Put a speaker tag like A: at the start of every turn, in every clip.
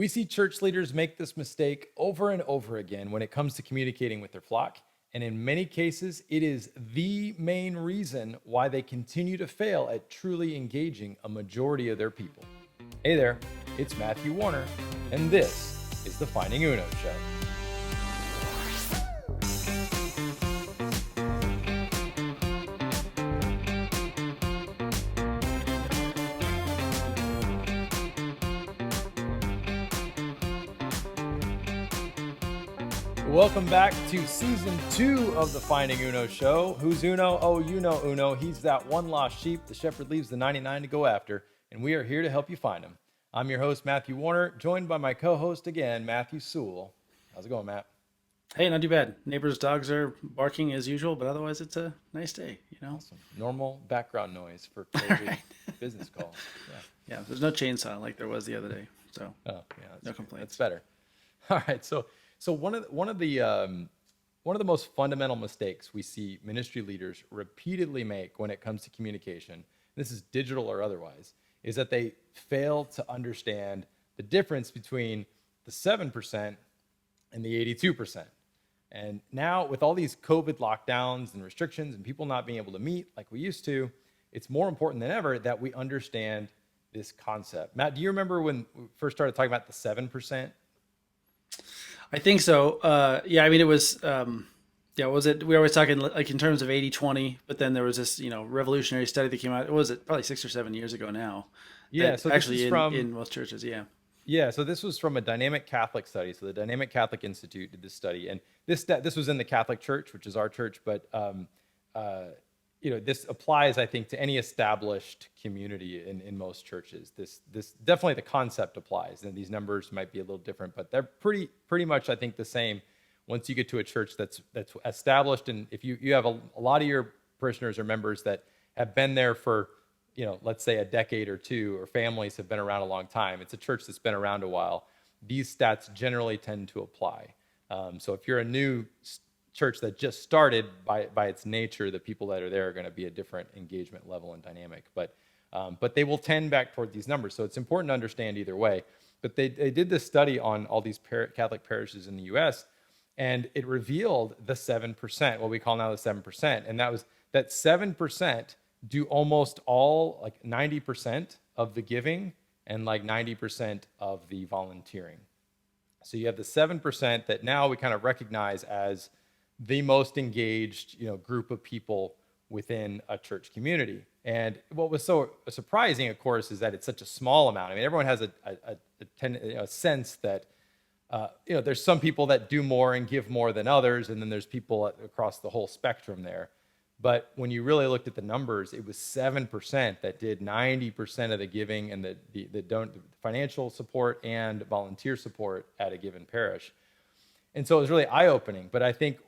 A: We see church leaders make this mistake over and over again when it comes to communicating with their flock. And in many cases, it is the main reason why they continue to fail at truly engaging a majority of their people. Hey there, it's Matthew Warner, and this is the Finding Uno Show. Welcome back to season 2 of the Finding Uno Show. Who's Uno? Oh, you know Uno. He's that one lost sheep the shepherd leaves the 99 to go after, and we are here to help you find him. I'm your host, Matthew Warner, joined by my co-host again, Matthew Sewell. How's it going, Matt?
B: Hey, not too bad. Neighbors' dogs are barking as usual, but otherwise it's a nice day, you know?
A: Awesome. Normal background noise for crazy
B: Right.
A: business calls.
B: Yeah, there's no chainsaw like there was the other day, so
A: Oh, yeah,
B: no complaints.
A: That's better. All right, so one of the most fundamental mistakes we see ministry leaders repeatedly make when it comes to communication, this is digital or otherwise, is that they fail to understand the difference between the 7% and the 82%. And now with all these COVID lockdowns and restrictions and people not being able to meet like we used to, it's more important than ever that we understand this concept. Matt, do you remember when we first started talking about the 7%?
B: I think so. Yeah, I mean, it was, was it, we were always talking like in terms of 80-20, but then there was this, revolutionary study that came out, what was it, probably 6 or 7 years ago now.
A: Yeah, so
B: actually in most churches, yeah.
A: Yeah, so this was from a Dynamic Catholic study. So the Dynamic Catholic Institute did this study, and this was in the Catholic Church, which is our church, but this applies, I think, to any established community in most churches. This definitely the concept applies, and these numbers might be a little different, but they're pretty much, I think, the same once you get to a church that's established, and if you have a lot of your parishioners or members that have been there for, let's say a decade or two, or families have been around a long time. It's a church that's been around a while. These stats generally tend to apply. So if you're a new church that just started, by its nature, the people that are there are going to be a different engagement level and dynamic. But they will tend back toward these numbers. So it's important to understand either way. But they did this study on all these Catholic parishes in the U.S., and it revealed the 7%, what we call now the 7%. And that was that 7% do almost all, like 90% of the giving and like 90% of the volunteering. So you have the 7% that now we kind of recognize as the most engaged, group of people within a church community. And what was so surprising, of course, is that it's such a small amount. I mean, everyone has a sense that there's some people that do more and give more than others, and then there's people across the whole spectrum there. But when you really looked at the numbers, it was 7% that did 90% of the giving and the financial support and volunteer support at a given parish. And so it was really eye-opening. But I think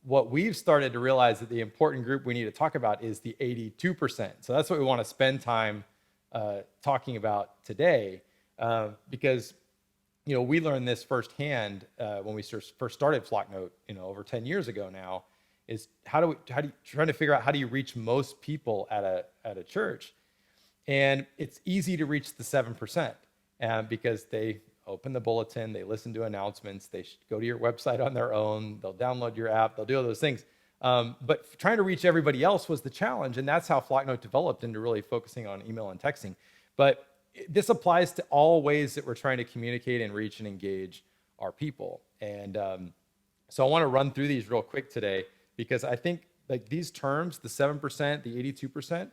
A: what we've started to realize that the important group we need to talk about is the 82%. So that's what we want to spend time talking about today, because we learned this firsthand when we first started Flocknote, over 10 years ago now. Is trying to figure out how do you reach most people at a church, and it's easy to reach the 7%, because they open the bulletin, they listen to announcements, they go to your website on their own, they'll download your app, they'll do all those things. But trying to reach everybody else was the challenge, and that's how Flocknote developed into really focusing on email and texting. But this applies to all ways that we're trying to communicate and reach and engage our people. And so I want to run through these real quick today, because I think like these terms, the 7%, the 82%,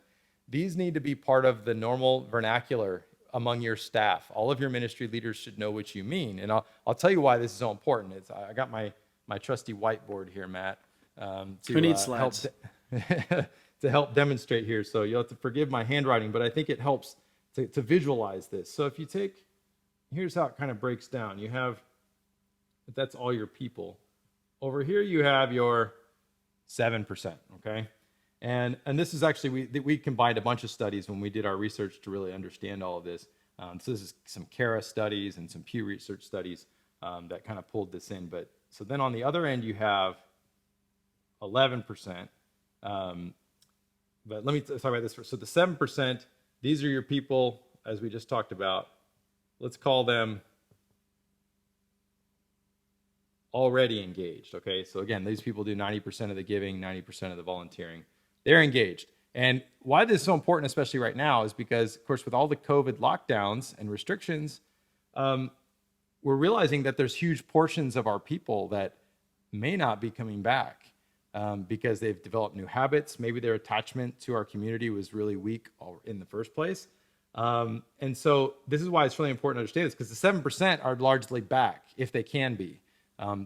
A: these need to be part of the normal vernacular among your staff. All of your ministry leaders should know what you mean. And I'll tell you why this is so important. I got my trusty whiteboard here, Matt,
B: Who needs slides?
A: to help demonstrate here. So you'll have to forgive my handwriting, but I think it helps to visualize this. So if you here's how it kind of breaks down. You have, that's all your people. Over here you have your 7%, okay? And this is actually, we combined a bunch of studies when we did our research to really understand all of this. So this is some CARA studies and some Pew Research studies that kind of pulled this in. But so then on the other end you have 11%. But let me talk about this first. So the 7%, these are your people, as we just talked about. Let's call them already engaged. Okay. So again, these people do 90% of the giving, 90% of the volunteering. They're engaged. And why this is so important, especially right now, is because, of course, with all the COVID lockdowns and restrictions, we're realizing that there's huge portions of our people that may not be coming back because they've developed new habits. Maybe their attachment to our community was really weak in the first place. And so this is why it's really important to understand this, because the 7% are largely back if they can be.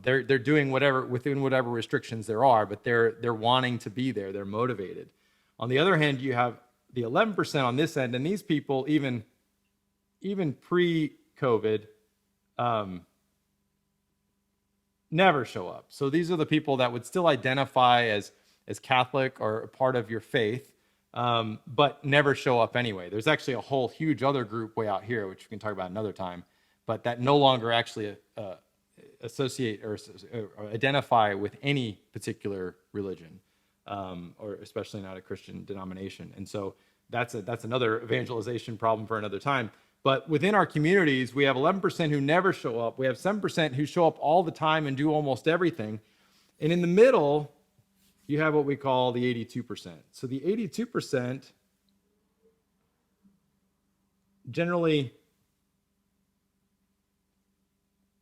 A: They're doing whatever within whatever restrictions there are, but they're wanting to be there. They're motivated. On the other hand, you have the 11% on this end, and these people even pre-COVID never show up. So these are the people that would still identify as Catholic or a part of your faith, but never show up anyway. There's actually a whole huge other group way out here, which we can talk about another time, but that no longer actually associate or identify with any particular religion, or especially not a Christian denomination. And so that's another evangelization problem for another time. But within our communities, we have 11% who never show up. We have 7% who show up all the time and do almost everything. And in the middle, you have what we call the 82%. So the 82% generally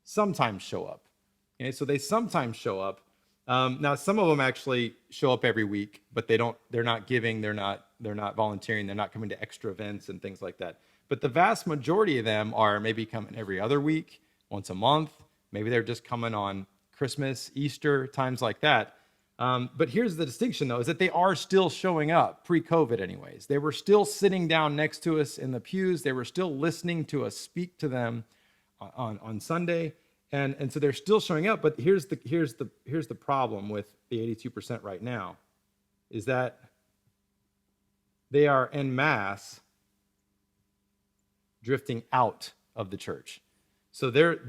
A: sometimes show up. Okay, so they sometimes show up. Now, some of them actually show up every week, but they're not giving, they're not volunteering, they're not coming to extra events and things like that. But the vast majority of them are maybe coming every other week, once a month. Maybe they're just coming on Christmas, Easter, times like that. But here's the distinction, though, is that they are still showing up, pre-COVID anyways. They were still sitting down next to us in the pews. They were still listening to us speak to them on Sunday. And so they're still showing up. But here's the problem with the 82% right now, is that they are en masse drifting out of the church. So there's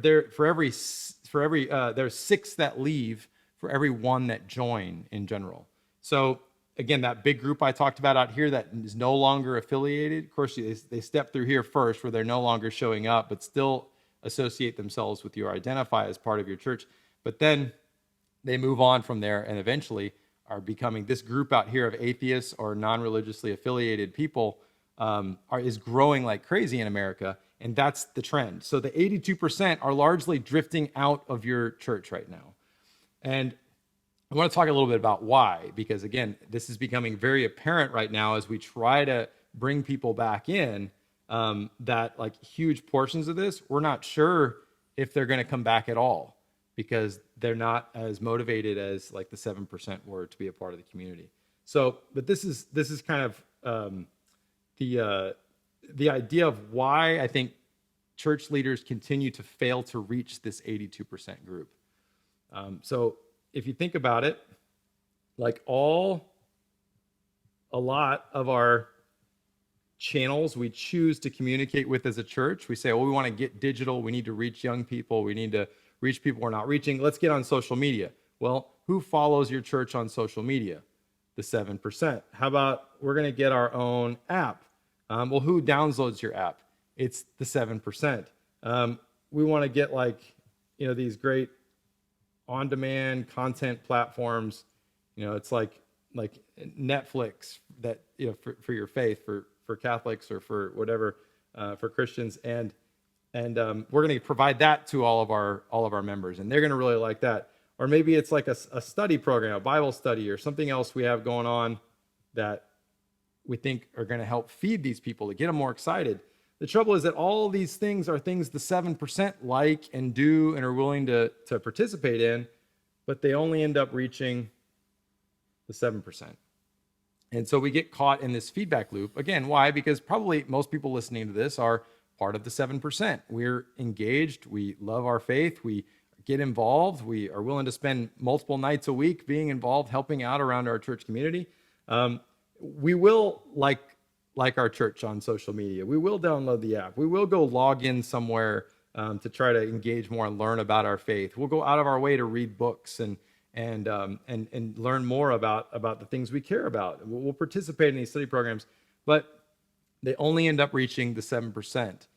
A: 6 that leave for every 1 that join in general. So again, that big group I talked about out here that is no longer affiliated, of course, they step through here first where they're no longer showing up, but still associate themselves with you or identify as part of your church. But then they move on from there and eventually are becoming this group out here of atheists or non-religiously affiliated people is growing like crazy in America, and that's the trend. So the 82% are largely drifting out of your church right now. And I want to talk a little bit about why, because again, this is becoming very apparent right now as we try to bring people back in, that like huge portions of this, we're not sure if they're going to come back at all because they're not as motivated as like the 7% were to be a part of the community. So, but this is kind of the idea of why I think church leaders continue to fail to reach this 82% group. So if you think about it, like a lot of our channels we choose to communicate with as a church, we say, oh, we want to get digital. We need to reach young people. We need to reach people we're not reaching. Let's get on social media. Well, who follows your church on social media? The 7%. How about we're going to get our own app? Well, who downloads your app? It's the 7%. We want to get these great on-demand content platforms. It's like Netflix that, for your faith, for Catholics or for whatever, for Christians. And we're going to provide that to all of our members, and they're going to really like that. Or maybe it's like a study program, a Bible study or something else we have going on that we think are going to help feed these people to get them more excited. The trouble is that all these things are things the 7% like and do and are willing to participate in, but they only end up reaching the 7%. And so we get caught in this feedback loop. Again, why? Because probably most people listening to this are part of the 7%. We're engaged. We love our faith. We get involved. We are willing to spend multiple nights a week being involved, helping out around our church community. We will like our church on social media. We will download the app. We will go log in somewhere to try to engage more and learn about our faith. We'll go out of our way to read books and learn more about the things we care about. We'll participate in these study programs, but they only end up reaching the 7%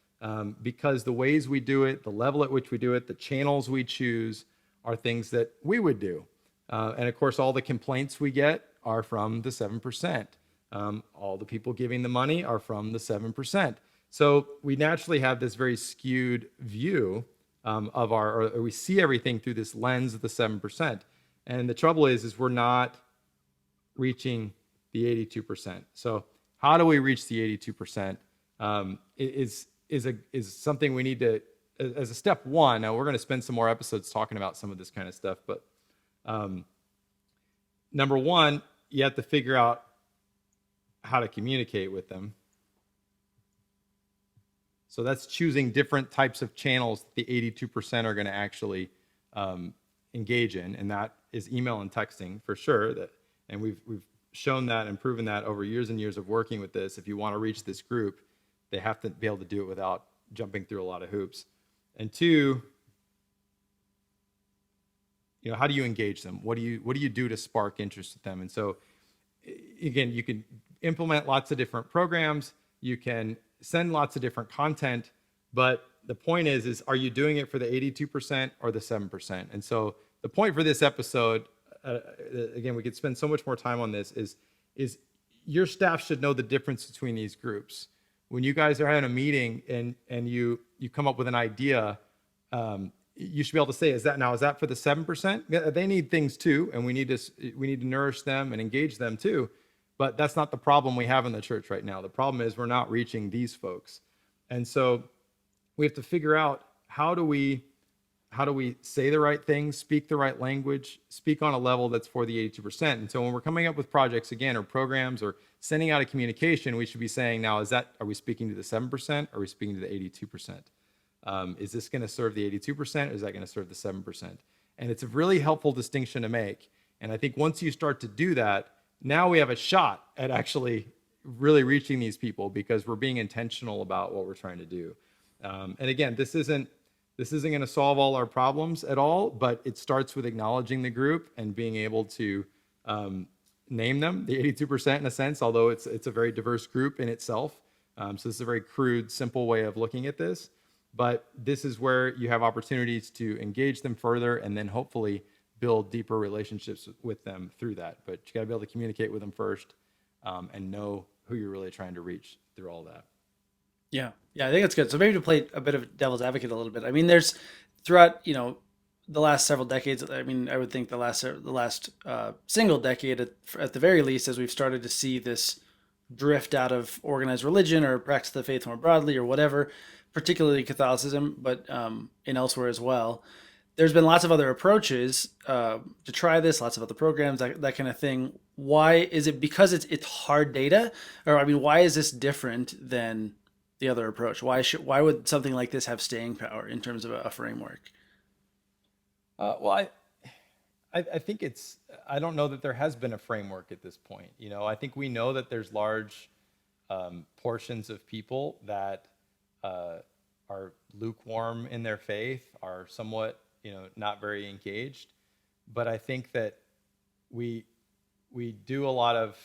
A: because the ways we do it, the level at which we do it, the channels we choose are things that we would do. And of course, all the complaints we get are from the 7%. All the people giving the money are from the 7%. So we naturally have this very skewed view of or we see everything through this lens of the 7%. And the trouble is we're not reaching the 82%. So how do we reach the 82%? Is something we need to, as a step one. Now we're going to spend some more episodes talking about some of this kind of stuff, but number one, you have to figure out how to communicate with them. So that's choosing different types of channels that the 82% are going to actually engage in, and that is email and texting for sure. And we've shown that and proven that over years and years of working with this. If you want to reach this group, they have to be able to do it without jumping through a lot of hoops. And two, how do you engage them? What do you do to spark interest with them? And so, again, you can implement lots of different programs. You can send lots of different content, but the point is are you doing it for the 82% or the 7%? And so the point for this episode, again, we could spend so much more time on this, is your staff should know the difference between these groups. When you guys are having a meeting and you come up with an idea, you should be able to say, is that for the 7%? They need things too, and we need to nourish them and engage them too. But that's not the problem we have in the church right now. The problem is we're not reaching these folks. And so we have to figure out how do we say the right things, speak the right language, speak on a level that's for the 82%. And so when we're coming up with projects again, or programs, or sending out a communication, we should be saying, now, are we speaking to the 7%? Or are we speaking to the 82%? Is this going to serve the 82%? Or is that going to serve the 7%? And it's a really helpful distinction to make. And I think once you start to do that, now we have a shot at actually really reaching these people because we're being intentional about what we're trying to do. And again, this isn't going to solve all our problems at all, but it starts with acknowledging the group and being able to name them, the 82% in a sense, although it's a very diverse group in itself. So this is a very crude, simple way of looking at this. But this is where you have opportunities to engage them further and then hopefully build deeper relationships with them through that. But you got to be able to communicate with them first and know who you're really trying to reach through all that.
B: Yeah, I think it's good. So maybe to play a bit of devil's advocate a little bit. I mean, there's throughout the last several decades. I mean, I would think the last single decade at the very least, as we've started to see this drift out of organized religion or practice of the faith more broadly or whatever, particularly Catholicism, but in elsewhere as well. There's been lots of other approaches to try this, lots of other programs, that kind of thing. Why is it? Because it's hard data, or I mean, why is this different than the other approach? Why would something like this have staying power in terms of a framework?
A: Well, I think I don't know that there has been a framework at this point. I think we know that there's large portions of people that are lukewarm in their faith, are somewhat not very engaged. But I think that we do a lot of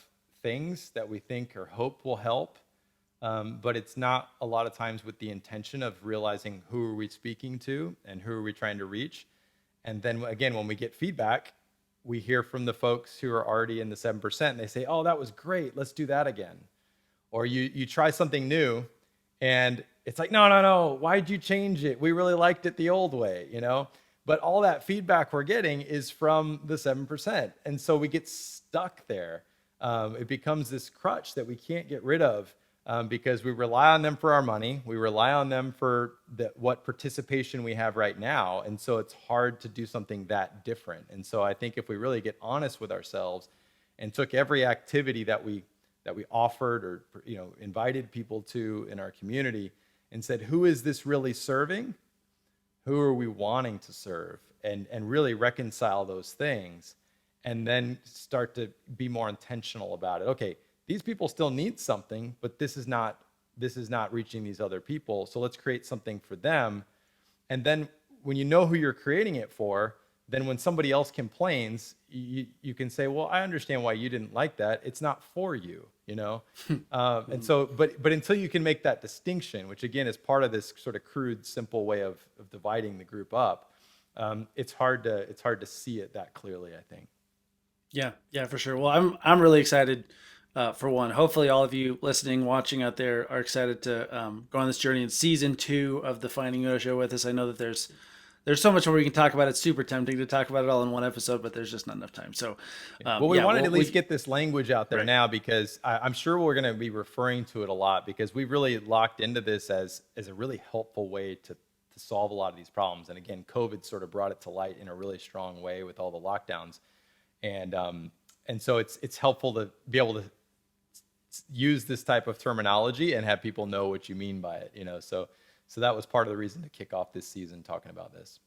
A: things that we think or hope will help, but it's not a lot of times with the intention of realizing who are we speaking to and who are we trying to reach. And then again, when we get feedback, we hear from the folks who are already in the 7%, and they say, oh, that was great, let's do that again. Or you try something new, and it's like, no, why'd you change it? We really liked it the old way, But all that feedback we're getting is from the 7%. And so we get stuck there. It becomes this crutch that we can't get rid of because we rely on them for our money. We rely on them for what participation we have right now. And so it's hard to do something that different. And so I think if we really get honest with ourselves and took every activity that we offered or invited people to in our community and said, who is this really serving? Who are we wanting to serve? And really reconcile those things and then start to be more intentional about it. Okay, these people still need something, but this is not reaching these other people. So let's create something for them. And then when you know who you're creating it for, then when somebody else complains, you can say, well, I understand why you didn't like that. It's not for you, And so, but until you can make that distinction, which again is part of this sort of crude, simple way of dividing the group up, it's hard to see it that clearly, I think.
B: Yeah, for sure. Well, I'm really excited. For one, hopefully all of you listening, watching out there are excited to go on this journey in season 2 of the Finding Uno show with us. I know that there's so much more we can talk about. It's super tempting to talk about it all in one episode, but there's just not enough time. So,
A: Well, we
B: yeah,
A: wanted to at least
B: we
A: get this language out there
B: right.
A: now because I'm sure we're going to be referring to it a lot because we really locked into this as a really helpful way to solve a lot of these problems. And again, COVID sort of brought it to light in a really strong way with all the lockdowns, and so it's helpful to be able to use this type of terminology and have people know what you mean by it. So that was part of the reason to kick off this season talking about this.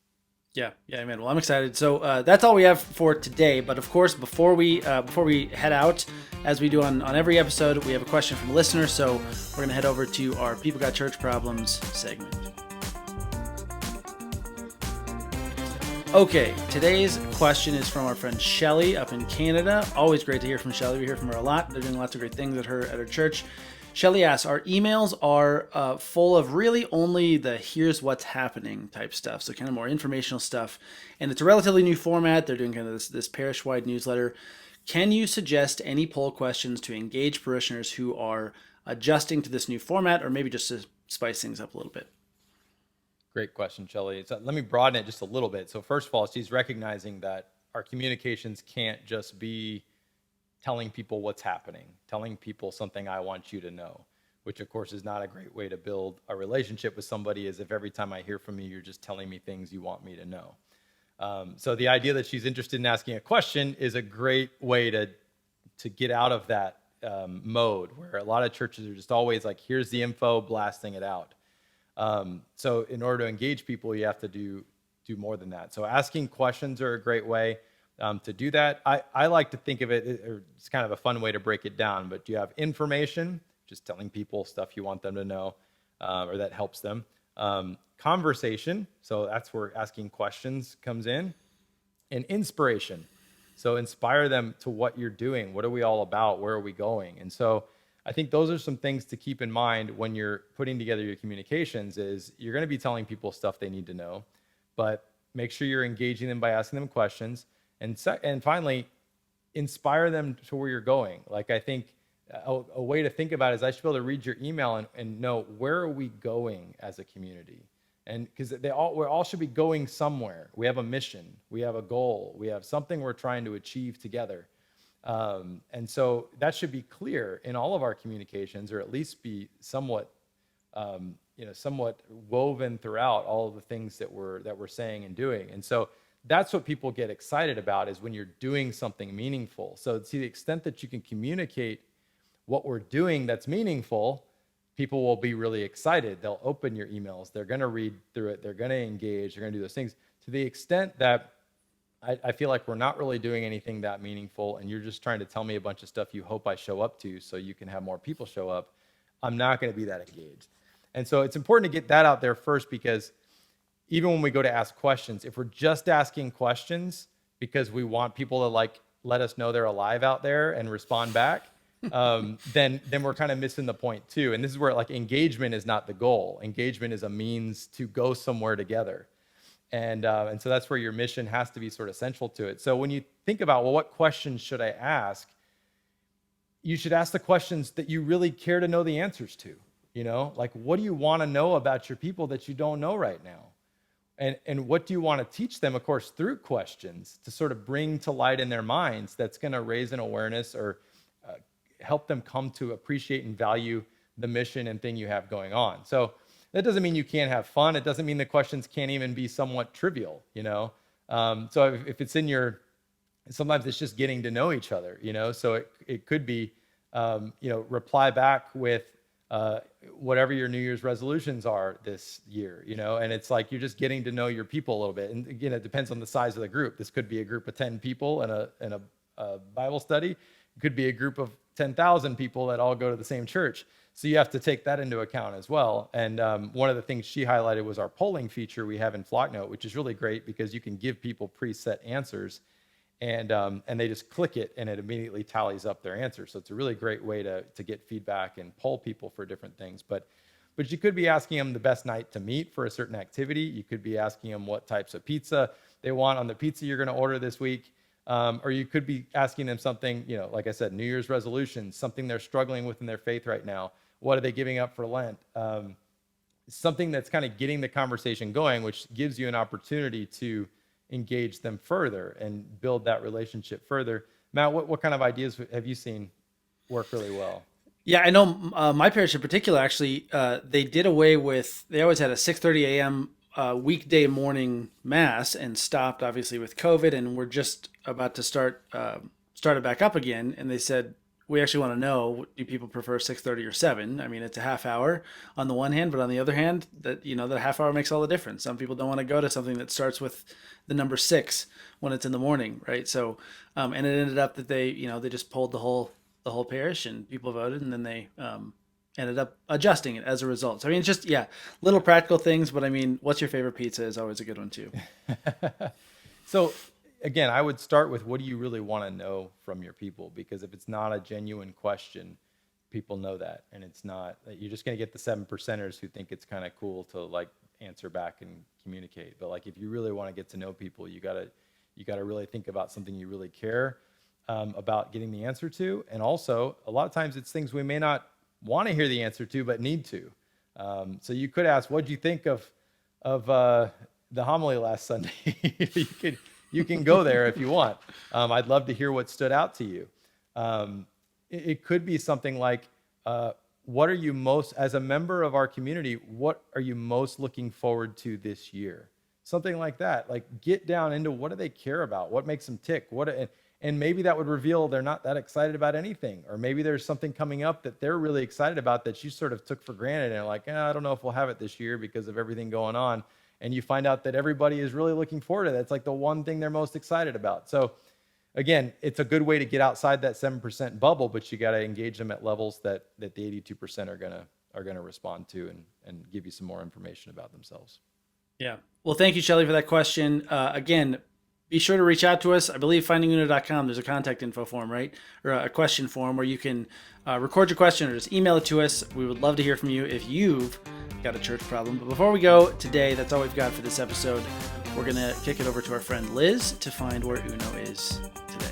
B: Yeah, man. Well, I'm excited. So that's all we have for today. But of course, before we head out, as we do on every episode, we have a question from a listener. So we're gonna head over to our People Got Church Problems segment. Okay, today's question is from our friend Shelly up in Canada. Always great to hear from Shelly. We hear from her a lot. They're doing lots of great things at her church. Shelly asks, our emails are full of really only the here's what's happening type stuff, so kind of more informational stuff. And it's a relatively new format. They're doing kind of this parish-wide newsletter. Can you suggest any poll questions to engage parishioners who are adjusting to this new format, or maybe just to spice things up a little bit?
A: Great question, Shelley. So let me broaden it just a little bit. So first of all, she's recognizing that our communications can't just be telling people what's happening, telling people something I want you to know, which of course is not a great way to build a relationship with somebody, is if every time I hear from you, you're just telling me things you want me to know. So the idea that she's interested in asking a question is a great way to get out of that mode where a lot of churches are just always like, here's the info, blasting it out. So in order to engage people, you have to do more than that. So asking questions are a great way to do that. I like to think of it, or it's kind of a fun way to break it down, but you have information, just telling people stuff you want them to know, or that helps them. Conversation, so that's where asking questions comes in. And inspiration, so inspire them to what you're doing. What are we all about? Where are we going? And so I think those are some things to keep in mind when you're putting together your communications. Is you're going to be telling people stuff they need to know, but make sure you're engaging them by asking them questions. And finally, inspire them to where you're going. Like, I think a way to think about it is I should be able to read your email and know, where are we going as a community? And because we all should be going somewhere. We have a mission, we have a goal, we have something we're trying to achieve together. And so that should be clear in all of our communications, or at least be somewhat woven throughout all of the things that we're saying and doing. And so that's what people get excited about, is when you're doing something meaningful. So to the extent that you can communicate what we're doing that's meaningful, people will be really excited. They'll open your emails, they're going to read through it, they're going to engage, they're going to do those things. To the extent that I feel like we're not really doing anything that meaningful, and you're just trying to tell me a bunch of stuff you hope I show up to so you can have more people show up, I'm not going to be that engaged. And so it's important to get that out there first, because even when we go to ask questions, if we're just asking questions because we want people to let us know they're alive out there and respond back, then we're kind of missing the point too. And this is where engagement is not the goal. Engagement is a means to go somewhere together. And so that's where your mission has to be sort of central to it. So when you think about, well, what questions should I ask? You should ask the questions that you really care to know the answers to. What do you want to know about your people that you don't know right now? And what do you want to teach them, of course, through questions to sort of bring to light in their minds that's going to raise an awareness or help them come to appreciate and value the mission and thing you have going on. So that doesn't mean you can't have fun. It doesn't mean the questions can't even be somewhat trivial, So if it's sometimes it's just getting to know each other, So it could be, reply back with whatever your New Year's resolutions are this year, and it's like you're just getting to know your people a little bit. And again, it depends on the size of the group. This could be a group of 10 people in a Bible study. It could be a group of 10,000 people that all go to the same church. So you have to take that into account as well. And one of the things she highlighted was our polling feature we have in Flocknote, which is really great because you can give people preset answers, and they just click it and it immediately tallies up their answer. So it's a really great way to get feedback and poll people for different things. But But you could be asking them the best night to meet for a certain activity. You could be asking them what types of pizza they want on the pizza you're going to order this week. Or you could be asking them something, like I said, New Year's resolutions, something they're struggling with in their faith right now. What are they giving up for Lent? Something that's kind of getting the conversation going, which gives you an opportunity to engage them further and build that relationship further. Matt, what kind of ideas have you seen work really well?
B: Yeah, I know my parish in particular, actually, they did away with, they always had a 6:30 a.m. Weekday morning mass and stopped obviously with COVID, and we're just about to start it back up again. And they said, we actually want to know, do people prefer 6:30 or 7? I mean, it's a half hour on the one hand, but on the other hand, that half hour makes all the difference. Some people don't want to go to something that starts with the number 6 when it's in the morning, right? So, and it ended up that they just polled the whole parish and people voted, and then they ended up adjusting it as a result. So I mean, it's just little practical things, but I mean, what's your favorite pizza is always a good one too.
A: So again, I would start with, what do you really want to know from your people? Because if it's not a genuine question, people know that, and it's not, you're just going to get the 7%ers who think it's kind of cool to like answer back and communicate. But like, if you really want to get to know people, you gotta really think about something you really care about getting the answer to. And also, a lot of times it's things we may not want to hear the answer to, but need to. So you could ask, what do you think of the homily last Sunday? You can go there if you want. I'd love to hear what stood out to you. It could be something like, what are you most, as a member of our community, what are you most looking forward to this year? Something like that. Like, get down into what do they care about? What makes them tick? And maybe that would reveal they're not that excited about anything. Or maybe there's something coming up that they're really excited about that you sort of took for granted, and like, I don't know if we'll have it this year because of everything going on. And you find out that everybody is really looking forward to that. It's like the one thing they're most excited about. So again, it's a good way to get outside that 7% bubble, but you got to engage them at levels that the 82% are gonna respond to and give you some more information about themselves.
B: Yeah. Well, thank you, Shelley, for that question. Again, be sure to reach out to us. I believe findinguno.com, there's a contact info form, right? Or a question form where you can record your question or just email it to us. We would love to hear from you if you've got a church problem. But before we go today, that's all we've got for this episode. We're going to kick it over to our friend Liz to find where Uno is today.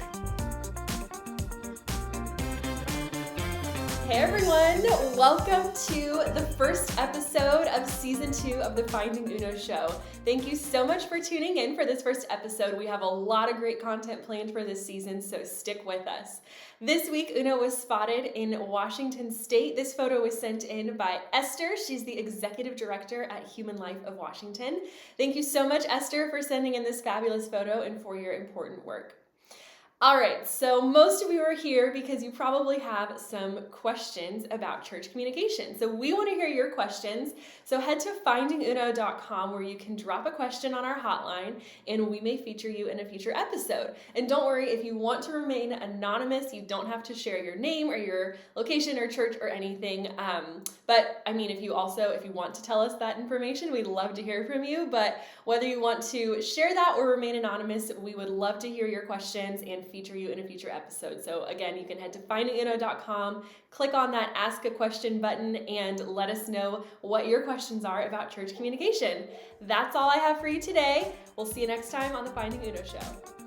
C: Hey everyone, welcome to the first episode of season 2 of the Finding Uno show. Thank you so much for tuning in for this first episode. We have a lot of great content planned for this season, so stick with us. This week, Uno was spotted in Washington State. This photo was sent in by Esther. She's the executive director at Human Life of Washington. Thank you so much, Esther, for sending in this fabulous photo and for your important work. All right, so most of you are here because you probably have some questions about church communication. So we want to hear your questions. So head to findinguno.com where you can drop a question on our hotline and we may feature you in a future episode. And don't worry, if you want to remain anonymous, you don't have to share your name or your location or church or anything. But I mean, if you want to tell us that information, we'd love to hear from you. But whether you want to share that or remain anonymous, we would love to hear your questions and feature you in a future episode. So again, you can head to findinguno.com, click on that Ask a Question button, and let us know what your questions are about church communication. That's all I have for you today. We'll see you next time on the Finding Uno show.